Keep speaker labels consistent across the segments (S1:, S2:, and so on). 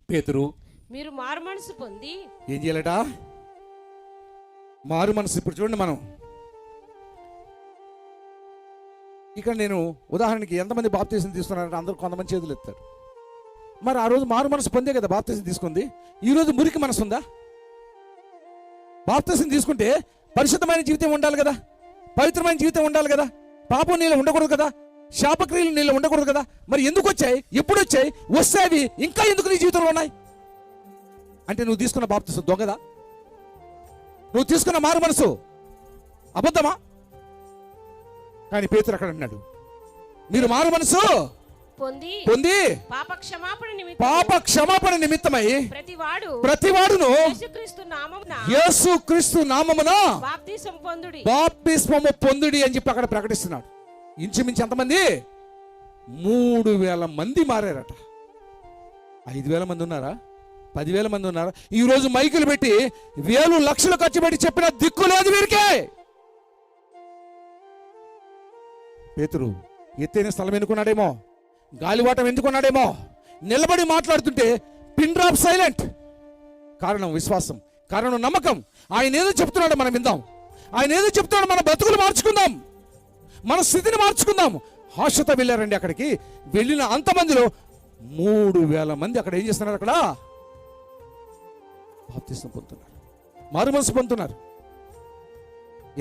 S1: పేతురు
S2: మీరు మారు మనసు పొంది
S1: ఏం చేయాలట? మారు మనసు. ఇప్పుడు చూడండి, మనం ఇక్కడ నేను ఉదాహరణకి ఎంతమంది బాప్తీసం తీసుకున్నారంటే అందరూ కొంతమంది చేతులు ఎత్తారు. మరి ఆ రోజు మారు మనసు పొందే కదా బాప్తీసం తీసుకుంది. ఈరోజు మురికి మనసు ఉందా? బాప్తీసం తీసుకుంటే పరిశుద్ధమైన జీవితం ఉండాలి కదా, పవిత్రమైన జీవితం ఉండాలి కదా, పాపం నీళ్ళు ఉండకూడదు కదా, శాపక్రియలు నీళ్ళు ఉండకూడదు కదా. మరి ఎందుకు వచ్చాయి? ఎప్పుడు వచ్చాయి? వస్తే అవి ఇంకా ఎందుకు నీ జీవితంలో ఉన్నాయి? అంటే నువ్వు తీసుకున్న బాప్తీసం దొంగదా? నువ్వు తీసుకున్న మారు మనసు అబద్ధమా? కానీ పేతురు అక్కడ అన్నాడు, మీరు మారు మనసు పొంది పాప క్షమాపణ నిమిత్తమై ప్రతివాడును యేసుక్రీస్తు నామమున బాప్తిస్మము పొందుడి అని చెప్పి అక్కడ ప్రకటిస్తున్నాడు. ఇంచుమించి ఎంతమంది? 3000 మంది మారారట. 5000 మంది ఉన్నారా? 10,000 మంది ఉన్నారా? ఈ రోజు మైకులు పెట్టి వేలు లక్షలు ఖర్చు పెట్టి చెప్పిన దిక్కు లేదు వీరికే. పేతురు ఎత్తైన స్థలం ఎన్నుకున్నాడేమో, గాలివాటం ఎందుకున్నాడేమో, నిలబడి మాట్లాడుతుంటే పిన్ డ్రాప్ సైలెంట్. కారణం విశ్వాసం, కారణం నమ్మకం. ఆయన ఏదో చెప్తున్నాడో మనం విందాం, ఆయన ఏదో చెప్తున్నాడో మన బతుకులు మార్చుకుందాం, మన స్థితిని మార్చుకుందాం. ఆశతో వెళ్ళారండి. అక్కడికి వెళ్ళిన అంతమందిలో 3000 మంది అక్కడ ఏం చేస్తున్నారు? అక్కడ బాప్తిస్మం పొందుతున్నారు, మారు మనసు పొందుతున్నారు.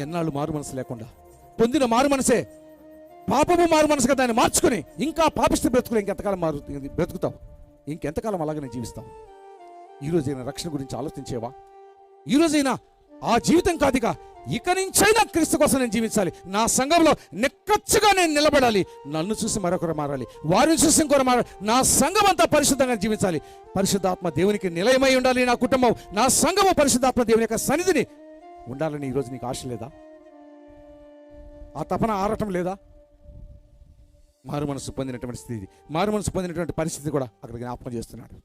S1: ఎన్నాళ్ళు మారు మనసు లేకుండా పొందిన మారు మనసే పాపము మారు మనసుగా దాన్ని మార్చుకుని ఇంకా పాపిస్తే బ్రతుకులు ఇంకెంతకాలం బ్రతుకుతావు? ఇంకెంతకాలం అలాగనే జీవిస్తావు? ఈరోజైనా రక్షణ గురించి ఆలోచించేవా? ఈరోజైనా ఆ జీవితం కాదుగా, ఇక నుంచైనా క్రీస్తు కోసం నేను జీవించాలి, నా సంఘంలో నిక్కచ్చిగా నేను నిలబడాలి, నన్ను చూసి మరొకరు మారాలి, వారిని చూసి ఇంకొకరు మారాలి, నా సంఘం అంతా పరిశుద్ధంగా జీవించాలి, పరిశుద్ధాత్మ దేవునికి నిలయమై ఉండాలి నా కుటుంబం, నా సంఘము పరిశుద్ధాత్మ దేవుని యొక్క సన్నిధిని ఉండాలని ఈరోజు నీకు ఆశ లేదా? ఆ తపన ఆరటం లేదా? మారు మనసు పొందినటువంటి స్థితి, మారు మనసు పొందినటువంటి పరిస్థితి కూడా అక్కడ జ్ఞాపకం చేస్తున్నాడు.